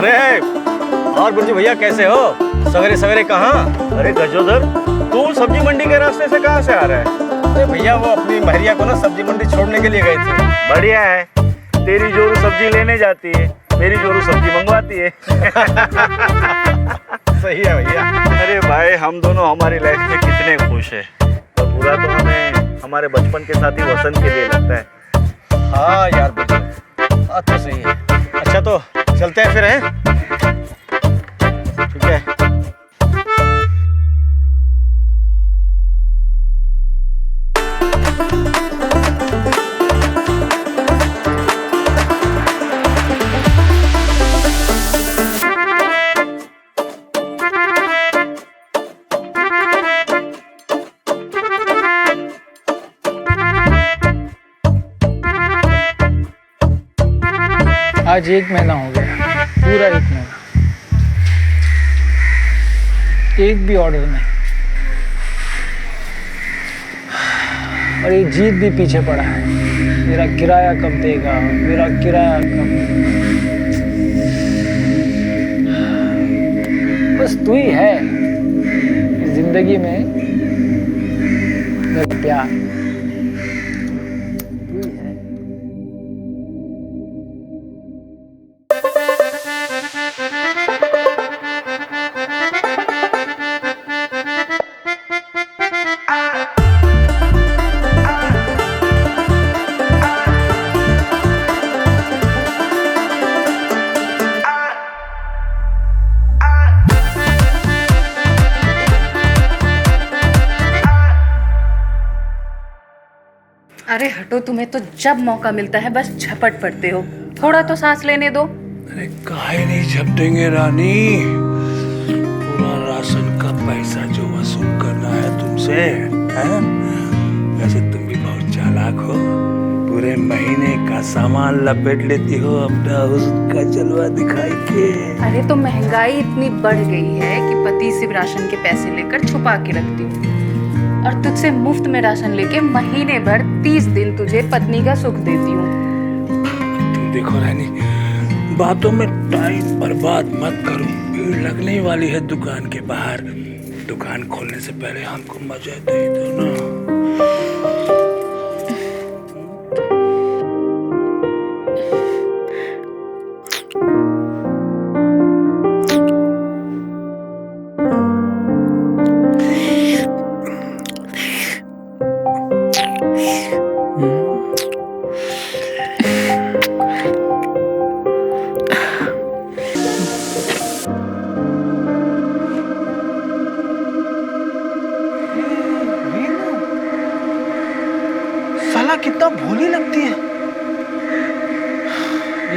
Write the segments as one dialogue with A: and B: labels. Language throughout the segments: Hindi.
A: अरे और बुर्जी भैया कैसे हो? सवेरे सवेरे कहाँ?
B: अरे गजोदर, तू सब्जी मंडी के रास्ते से कहाँ से आ रहा है?
A: अरे भैया वो अपनी महरिया को ना सब्जी मंडी छोड़ने के लिए गए थे।
B: बढ़िया है, तेरी जोरू सब्जी लेने जाती है, मेरी जोरू सब्जी मंगवाती है।
A: सही है भैया।
B: अरे भाई, हम दोनों हमारी लाइफ में कितने खुश हैं। और बुरा तो हमें हमारे बचपन के साथी वसंत के लिए लगता है।
A: हाँ यार बुर्जी, बात तो सही है। अच्छा तो चलते हैं फिर, हैं? ठीक है।
C: आज 1 महीना हो गया, पूरा 1 महीना, एक भी ऑर्डर नहीं। और ये जीत भी पीछे पड़ा है, मेरा किराया कब देगा, मेरा किराया कब। बस तू ही है जिंदगी में मेरा प्यार, तू ही है।
D: अरे हटो, तुम्हें तो जब मौका मिलता है बस झपट पड़ते हो। थोड़ा तो सांस लेने दो।
E: अरे काहे नहीं झपटेंगे रानी, पूरा राशन का पैसा जो वसूल करना है तुमसे, हैं? वैसे तुम भी बहुत चालाक हो, पूरे महीने का सामान लपेट लेती हो अपना हुस्न का जलवा दिखाई के।
D: अरे तो महंगाई इतनी बढ़ गई है कि पति सिर्फ राशन के पैसे लेकर छुपा के रखती हूँ, और तुझसे मुफ्त में राशन लेके महीने भर 30 दिन तुझे पत्नी का सुख देती हूँ।
E: तुम देखो रानी, बातों में टाइम बर्बाद मत करो, भीड़ लगने वाली है दुकान के बाहर। दुकान खोलने से पहले हमको मजा दे दो ना।
C: साला कितना भोली लगती है।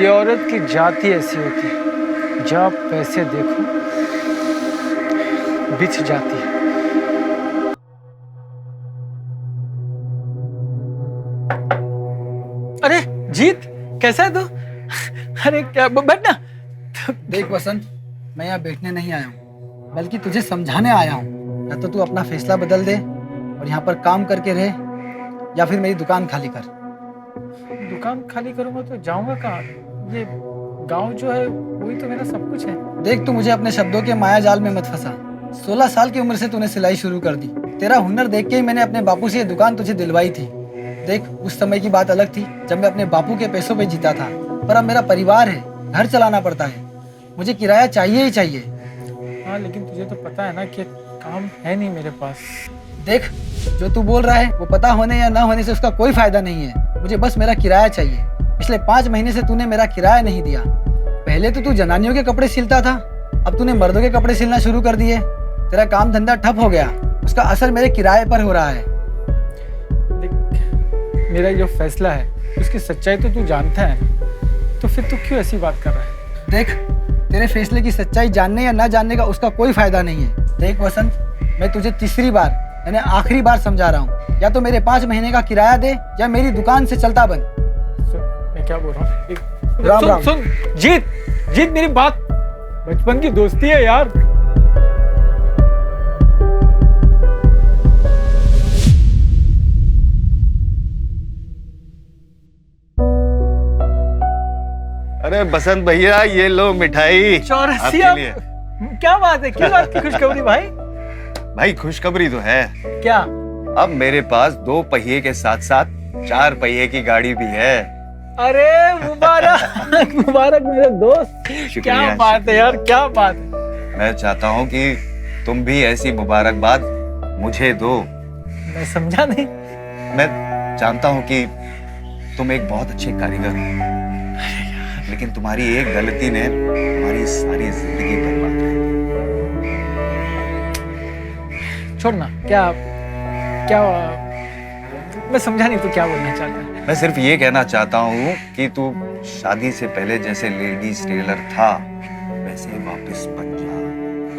C: ये औरत की जाति ऐसी होती है, जब पैसे देखो बिछ जाती है। अरे जीत, कैसा है तू? अरे क्या बैठना।
F: देख वसंत, मैं यहाँ बैठने नहीं आया हूँ, बल्कि तुझे समझाने आया हूँ। या तो तू अपना फैसला बदल दे और यहाँ पर काम करके रहे, या फिर मेरी दुकान खाली कर।
C: दुकान खाली करूंगा तो जाऊंगा कहाँ? ये गांव जो है वही तो मेरा सब कुछ है।
F: देख, तू मुझे अपने शब्दों के माया जाल में मत फंसा। 16 साल की उम्र से तूने सिलाई शुरू कर दी। तेरा हुनर देख के ही मैंने अपने बापू से ये दुकान तुझे दिलवाई थी। देख, उस समय की बात अलग थी जब मैं अपने बापू के पैसों पे जीता था, पर अब मेरा परिवार है, घर चलाना पड़ता है, मुझे किराया चाहिए ही चाहिए।
C: हाँ, लेकिन तुझे तो पता है ना कि काम है नहीं मेरे पास।
F: देख, जो तू बोल रहा है वो पता होने या ना होने से उसका कोई फायदा नहीं है। मुझे बस मेरा किराया चाहिए। पिछले 5 महीने से तूने मेरा किराया नहीं दिया। पहले तो तू जनानियों के कपड़े सिलता था, अब तूने मर्दों के कपड़े सिलना शुरू कर दिए। तेरा काम धंधा ठप हो गया, उसका असर मेरे किराए पर हो रहा है।
C: देख, मेरा जो फैसला है उसकी सच्चाई तो तू जानता है, तो फिर तू क्यों ऐसी बात कर रहा है?
F: देख, तेरे फैसले की सच्चाई जानने या ना जानने का उसका कोई फायदा नहीं है। देख वसंत, मैं तुझे तीसरी बार यानी आखिरी बार समझा रहा हूँ, या तो मेरे 5 महीने का किराया दे या मेरी दुकान से चलता बन।
C: मैं क्या बोल रहा हूँ?
F: राम राम।
C: सुन जीत, जीत मेरी बात, बचपन की दोस्ती है यार।
B: अरे बसंत भैया, ये लो मिठाई
F: चौरसिया,
B: आपके लिए।
F: क्या बात है, क्यों बात की खुशखबरी भाई?
B: भाई खुशखबरी तो है,
F: क्या?
B: अब मेरे पास 2 पहिए के साथ साथ 4 पहिए की गाड़ी भी है।
F: अरे मुबारक मुबारक मेरे दोस्त,
B: शुक्रिया,
F: क्या बात है यार, क्या बात है।
B: मैं चाहता हूँ कि तुम भी ऐसी मुबारकबाद मुझे दो।
F: मैं समझा नहीं।
B: मैं जानता हूँ कि तुम एक बहुत अच्छे कारीगर हो, लेकिन तुम्हारी एक गलती ने तुम्हारी सारी जिंदगी बर्बाद कर दी।
F: छोड़ना, क्या क्या मैं समझा नहीं, तू क्या बोलना चाहता है?
B: मैं सिर्फ ये कहना चाहता हूँ कि तू शादी से पहले जैसे लेडीज टेलर था वैसे वापस बन जा।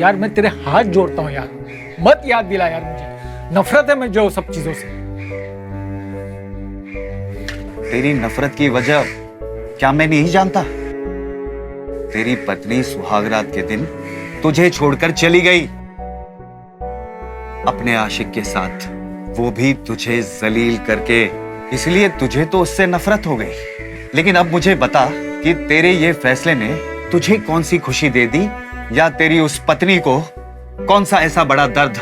F: यार मैं तेरे हाथ जोड़ता हूँ यार, मत याद दिला यार, मुझे नफरत है मैं जो सब चीजों से।
B: तेरी नफरत की वजह क्या मैं नहीं जानता? तेरी पत्नी सुहागरात के दिन तुझे छोड़कर चली गई अपने आशिक के साथ, वो भी तुझे जलील करके। इसलिए तुझे तो उससे नफरत हो गई। लेकिन अब मुझे बता कि तेरे ये फैसले ने तुझे कौन सी खुशी दे दी, या तेरी उस पत्नी को कौन सा ऐसा बड़ा दर्द?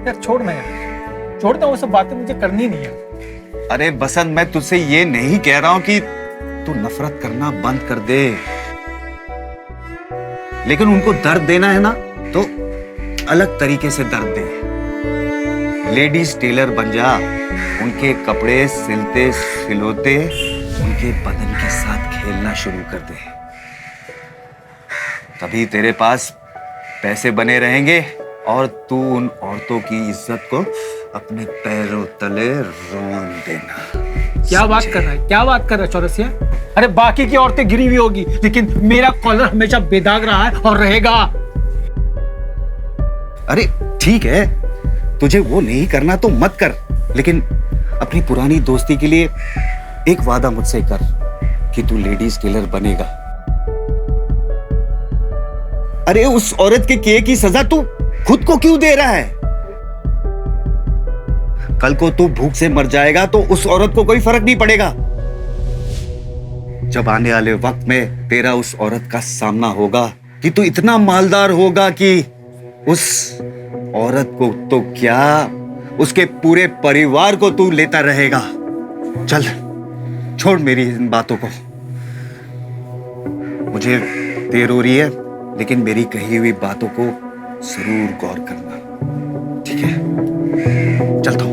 F: यार छोड़ना यार, छोड़ना, वो सब बातें मुझे करनी नहीं है।
B: अरे बसंत, मैं तुझसे ये नहीं कह रहा हूं कि तू नफरत करना बंद कर दे, लेकिन उनको दर्द देना है ना तो अलग तरीके से दर्द दे। लेडीज टेलर बन जा, उनके कपड़े सिलते सिलोते उनके बदन के साथ खेलना शुरू कर दे। तभी तेरे पास पैसे बने रहेंगे और तू उन औरतों की इज्जत को अपने पैरों तले रोन देना।
F: क्या बात कर रहा है, क्या बात कर रहा है चौरसिया? अरे बाकी की औरतें गिरी हुई होगी, लेकिन मेरा कॉलर हमेशा बेदाग रहा है और रहेगा।
B: अरे ठीक है, तुझे वो नहीं करना तो मत कर, लेकिन अपनी पुरानी दोस्ती के लिए एक वादा मुझसे कर कि तू लेडीज टेलर बनेगा। अरे उस औरत के किए की सजा तू खुद को क्यों दे रहा है? कल को तू भूख से मर जाएगा तो उस औरत को कोई फर्क नहीं पड़ेगा। जब आने वाले वक्त में तेरा उस औरत का सामना होगा कि तू इतना मालदार होगा कि उस औरत को तो क्या, उसके पूरे परिवार को तू लेता रहेगा। चल छोड़ मेरी इन बातों को, मुझे देर हो रही है, लेकिन मेरी कही हुई बातों को जरूर गौर करना, ठीक है? चलता हूं।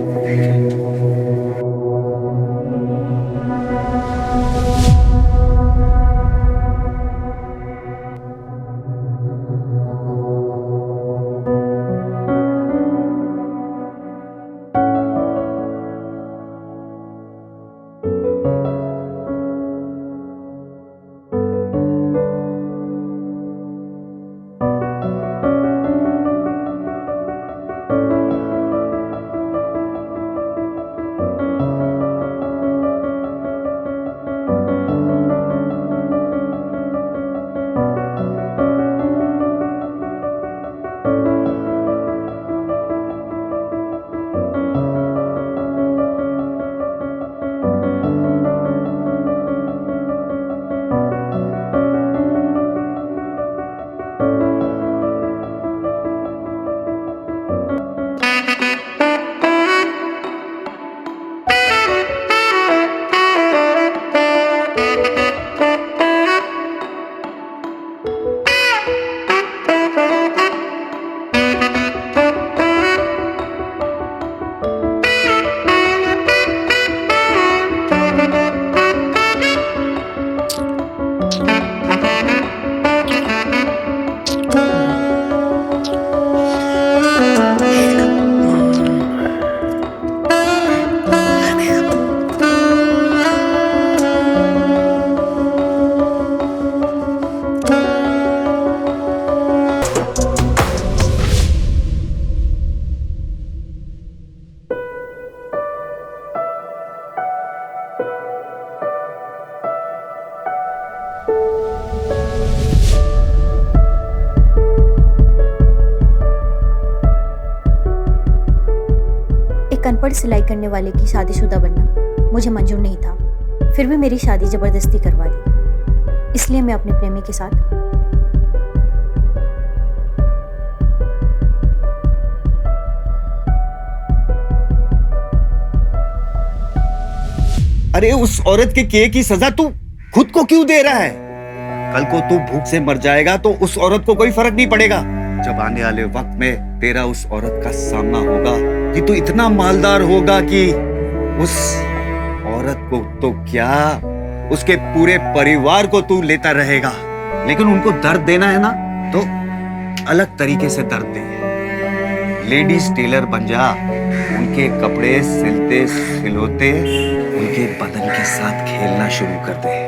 G: अनपढ़ सिलाई करने वाले की शादीशुदा बनना मुझे मंजूर नहीं था, फिर भी मेरी शादी जबरदस्ती करवा दी। इसलिए मैं अपने प्रेमी के साथ
B: अरे उस औरत के किए की सजा तू खुद को क्यों दे रहा है? कल को तू भूख से मर जाएगा तो उस औरत को कोई फर्क नहीं पड़ेगा। जब आने वाले वक्त में तेरा उस औरत का सामना होगा कि तू इतना मालदार होगा कि उस औरत को तो क्या, उसके पूरे परिवार को तू लेता रहेगा। लेकिन उनको दर्द देना है ना तो अलग तरीके से दर्द दे। लेडीज टेलर बन जा, उनके कपड़े सिलते सिलोते उनके बदन के साथ खेलना शुरू कर दे।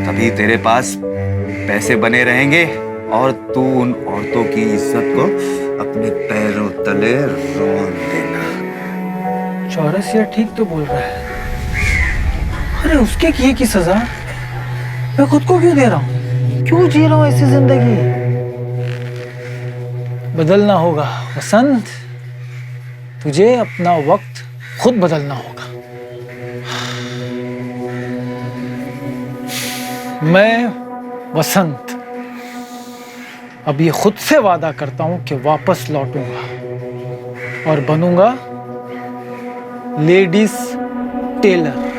B: तभी तेरे पास पैसे बने रहेंगे और तू उन औरतों की इज्जत को अपने पैरों तले रोन देना।
C: चौरसिया ठीक तो बोल रहा है। अरे उसके किए की सजा मैं खुद को क्यों दे रहा हूँ? क्यों जी रहा हूँ ऐसी जिंदगी? बदलना होगा वसंत, तुझे अपना वक्त खुद बदलना होगा। मैं वसंत अब ये खुद से वादा करता हूं कि वापस लौटूंगा और बनूंगा लेडीज टेलर।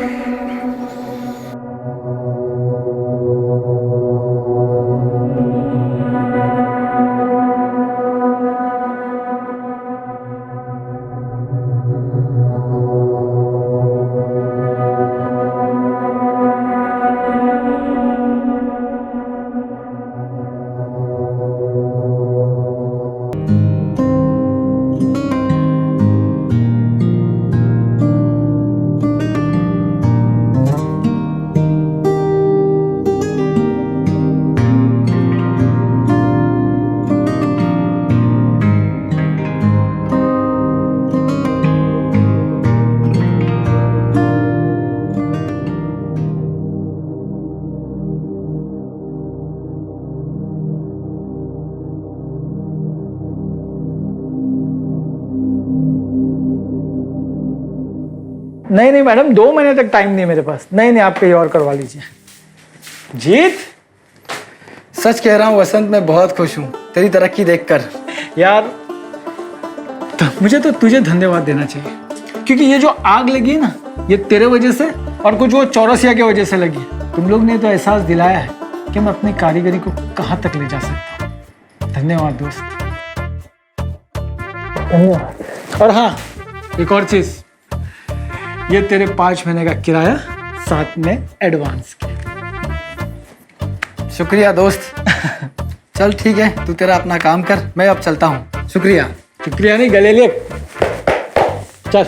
C: नहीं नहीं मैडम, 2 महीने तक टाइम नहीं मेरे पास। नहीं आप कहीं और करवा लीजिए। जीत,
F: सच कह रहा हूँ वसंत, मैं बहुत खुश हूँ तेरी तरक्की देखकर।
C: यार तो मुझे तो तुझे धन्यवाद देना चाहिए, क्योंकि ये जो आग लगी है ना, ये तेरे वजह से और कुछ वो चौरसिया की वजह से लगी। तुम लोग ने तो एहसास दिलाया है कि मैं अपनी कारीगरी को कहाँ तक ले जा सकता हूँ। धन्यवाद दोस्त, धन्यवाद। और हाँ, एक और चीज, ये तेरे 5 महीने का किराया साथ में एडवांस के।
F: शुक्रिया दोस्त। चल ठीक है, तू तेरा अपना काम कर, मैं अब चलता हूँ। शुक्रिया।
C: शुक्रिया नहीं, गले ले। चल।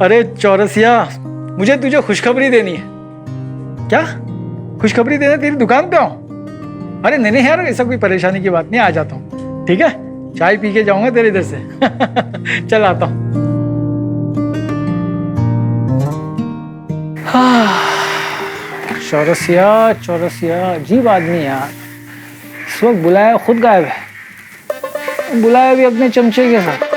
C: अरे चौरसिया, मुझे तुझे खुशखबरी देनी है। क्या खुशखबरी देना? तेरी दुकान पे आऊं? अरे नहीं यार, ऐसा कोई परेशानी की बात नहीं, आ जाता हूँ। ठीक है, चाय पी के जाऊंगा तेरे इधर से। चल आता हूँ। चौरसिया अजीब आदमी यार। इस वक्त बुलाया खुद गायब है, बुलाया भी अपने चमचे के साथ।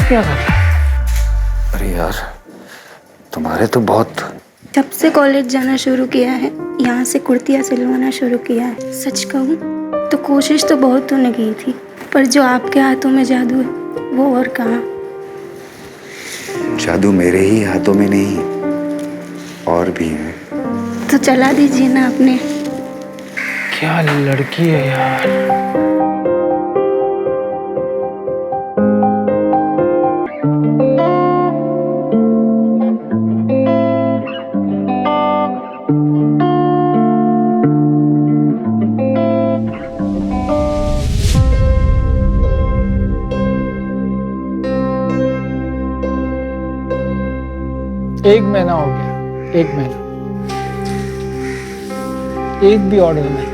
C: क्या कर रहा है?
B: अरे यार, तुम्हारे तो बहुत।
H: जब से कॉलेज जाना शुरू किया है, यहाँ से कुर्तियाँ सिलवाना शुरू किया है, सच कहूँ तो कोशिश तो बहुत तूने की थी, पर जो आपके हाथों में जादू है वो और कहाँ।
B: जादू मेरे ही हाथों में नहीं, और भी है।
H: तो चला दीजिए ना अपने।
C: क्या लड़की है यार। एक महीना हो गया, 1 महीना, एक भी ऑर्डर नहीं।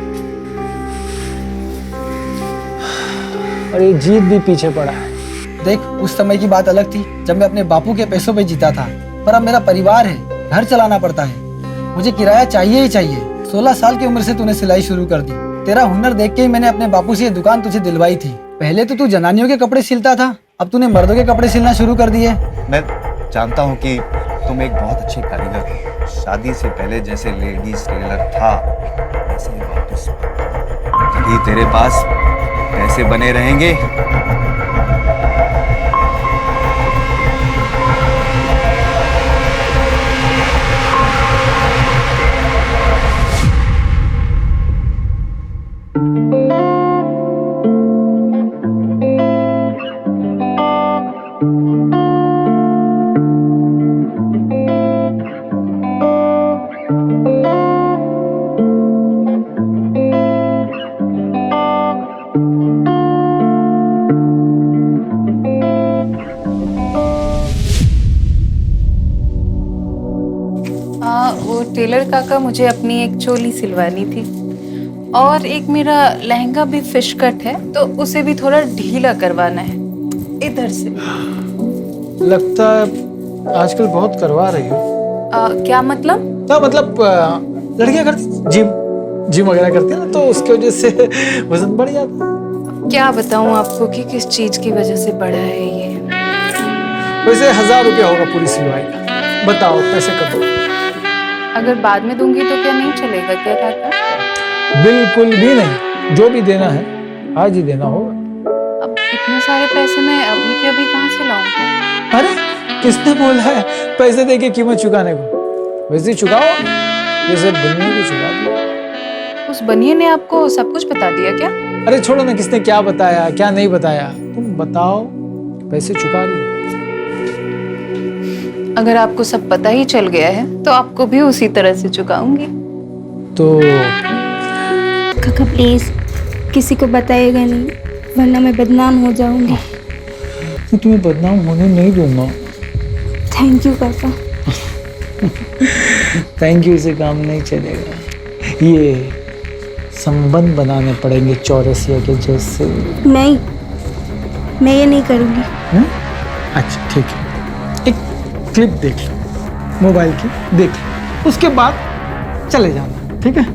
C: और ये जीत भी पीछे पड़ा है।
F: देख, उस समय की बात अलग थी जब मैं अपने बापू के पैसों पे जीता था, पर अब मेरा परिवार है, घर चलाना पड़ता है, मुझे किराया चाहिए ही चाहिए। 16 साल की उम्र से तूने सिलाई शुरू कर दी। तेरा हुनर देख के ही मैंने अपने बापू से ये दुकान तुझे दिलवाई थी। पहले तो तू जनानियों के कपड़े सिलता था, अब तूने मर्दों के कपड़े सिलना शुरू कर दिए।
B: मैं जानता हूँ कि तुम एक बहुत अच्छे कारीगर हो। शादी से पहले जैसे लेडीज टेलर था वैसे ही वापस तभी तेरे पास पैसे बने रहेंगे।
D: वो टेलर काका मुझे अपनी एक चोली सिलवानी थी और एक मेरा लहंगा भी फिश कट है, तो उसे भी थोड़ा ढीला करवाना है इधर से।
C: लगता है आजकल बहुत करवा रही हो।
D: क्या मतलब?
C: तो मतलब लड़कियां करती जिम वगैरह करती है ना, तो उसकी वजह से वजन बढ़ जाता है।
D: क्या बताऊं आपको कि किस चीज की वजह से बढ़ा है ये।
C: वैसे 1000 रुपया होगा पूरी सिलवाई का। बताओ पैसे कब दो?
D: अगर बाद में दूंगी तो क्या नहीं चलेगा क्या काका?
C: बिल्कुल भी नहीं, जो भी देना है आज ही देना होगा।
D: अब इतने सारे पैसे मैं अभी के अभी कहाँ से लाऊं?
C: अरे किसने बोला है पैसे देके कीमत चुकाने को? वैसे ही चुकाओ जैसे बनिए को चुका दिया।
D: उस बनिए ने आपको सब कुछ बता दिया क्या?
C: अरे छोड़ो ना, किसने क्या बताया क्या नहीं बताया, तुम बताओ पैसे चुका रही हो।
D: अगर आपको सब पता ही चल गया है तो आपको भी उसी तरह से चुकाऊंगी।
C: तो
H: काका प्लीज किसी को बताइएगा नहीं, वरना मैं बदनाम हो जाऊंगी।
C: मैं तुम्हें बदनाम होने नहीं दूंगा।
H: थैंक यू काका।
C: थैंक यू से काम नहीं चलेगा, ये संबंध बनाने पड़ेंगे चौरसिया के जैसे।
H: नहीं, मैं ये नहीं करूंगी।
C: अच्छा ठीक है, एक क्लिप देख लो मोबाइल की, देख लो, उसके बाद चले जाना, ठीक है?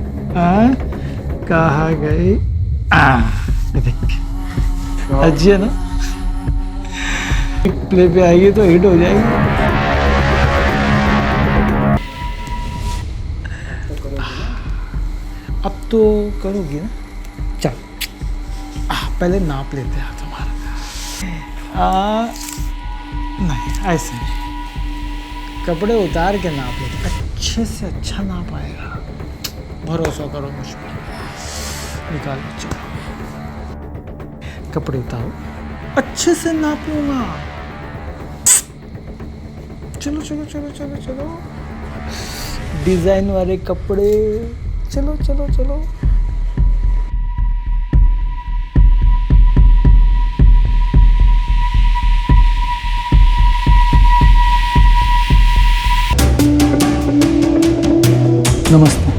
C: कहाँ गई? ये देख, अच्छी है ना? प्ले पे आएगी तो हिट हो जाएगी। अब तो करोगी ना? चल पहले नाप लेते हैं तुम्हारा। नहीं ऐसे नहीं, कपड़े उतार के नाप लेते, अच्छे से अच्छा नाप आएगा, भरोसा करो मुझ पर। निकालो, चलो कपड़े उतारो, अच्छे से नाप लूंगा। चलो चलो चलो चलो चलो, डिजाइन वाले कपड़े, चलो चलो चलो। नमस्ते।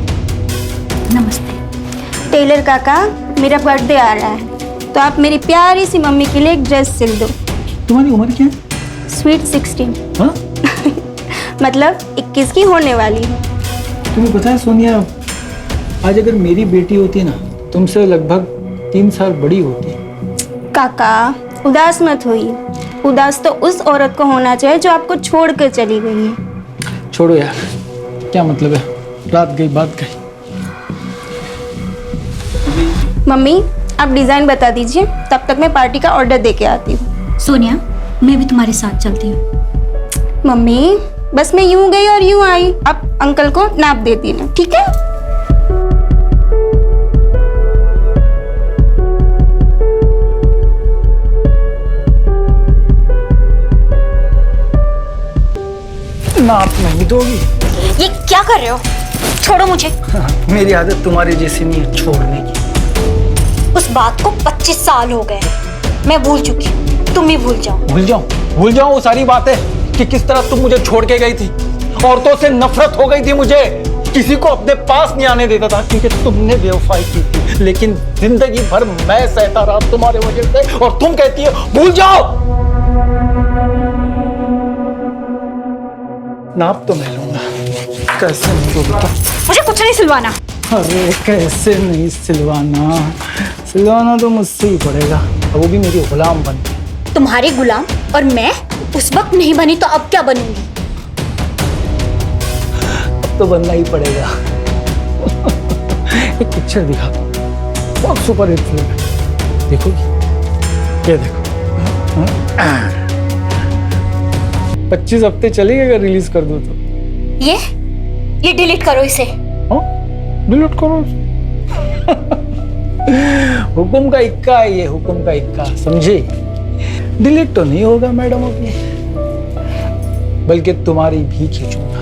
H: नमस्ते। टेलर काका, मेरा बर्थडे आ रहा है, तो आप मेरी प्यारी सी मम्मी के लिए एक ड्रेस सिल दो।
C: तुम्हारी उम्र क्या है?
H: स्वीट 16।
C: हाँ?
H: मतलब 21 की होने वाली है।
C: तुम्हें पता है सोनिया, आज अगर मेरी बेटी होती ना, तुमसे लगभग 3 साल बड़ी होती।
H: काका उदास मत होइए, उदास तो उस औरत को होना चाहिए जो आपको छोड़ कर चली गई है।
C: छोड़ो यार, क्या मतलब है, रात गई बात गई।
H: मम्मी आप डिजाइन बता दीजिए, तब तक मैं पार्टी का ऑर्डर दे के आती हूँ।
G: सोनिया, मैं भी तुम्हारे साथ चलती हूँ।
H: मम्मी बस मैं यूं गई और यूं आई, अब अंकल को नाप देती ना, ठीक है?
C: नाप नहीं दोगी?
G: ये क्या कर रहे हो? छोड़ो मुझे।
C: मेरी आदत तुम्हारी जैसी नहीं है छोड़ने की।
G: उस बात को 25 साल हो गए, मैं भूल चुकी हूँ, तुम भी भूल जाओ।
C: भूल जाऊं वो सारी बातें कि किस तरह तुम मुझे छोड़ के गई थी, औरतों से नफरत हो गई थी मुझे। किसी को अपने पास नहीं आने देता था क्योंकि तुमने बेवफाई की थी। लेकिन जिंदगी भर मैं सहता रहा तुम्हारे वजह से, और तुम कहती हो भूल जाओ। नाप तो मैं लूंगा, कैसे नहीं दूंगा?
G: मुझे कुछ नहीं सिलवाना।
C: अरे कैसे नहीं सिलवाना? सिलवाना तो मुझसे ही पड़ेगा, और वो भी मेरी गुलाम बन के।
G: तुम्हारी गुलाम? और मैं उस वक्त नहीं बनी तो अब क्या बनूंगी?
C: अब तो बनना ही पड़ेगा। एक पिक्चर दिखा दो, बहुत सुपर हिट फिल्म है, देखोगी? ये देखो, 25 हफ्ते चलेगी अगर रिलीज कर दो तो।
G: ये डिलीट करो इसे।
C: डिलीट करो। हुक्म का इक्का है ये, हुक्म का इक्का, समझे? डिलीट तो नहीं होगा मैडम अपनी, बल्कि तुम्हारी भी खींचूंगा।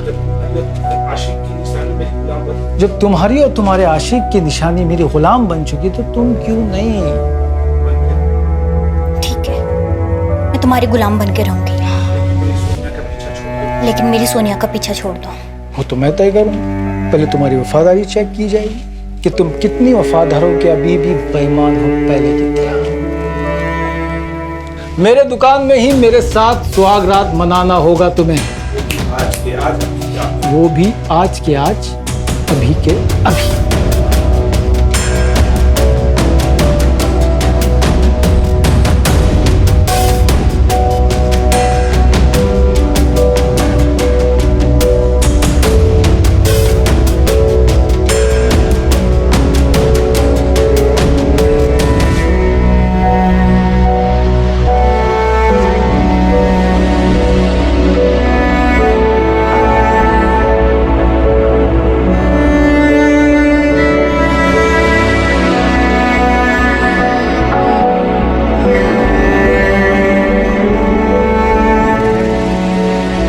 C: जब तुम्हारी और तुम्हारे आशिक की निशानी मेरी गुलाम बन चुकी तो तुम क्यों नहीं?
G: ठीक है, मैं तुम्हारी गुलाम बन के रहूंगी, लेकिन मेरी सोनिया का पीछा छोड़ दो।
C: वो तो मैं तय करूँ। पहले तुम्हारी वफादारी चेक की जाएगी कि तुम कितनी वफादार हो, कि अभी भी बेईमान हो पहले की तरह। मेरे दुकान में ही मेरे साथ सुहाग रात मनाना होगा तुम्हें, वो भी आज के आज, अभी के अभी।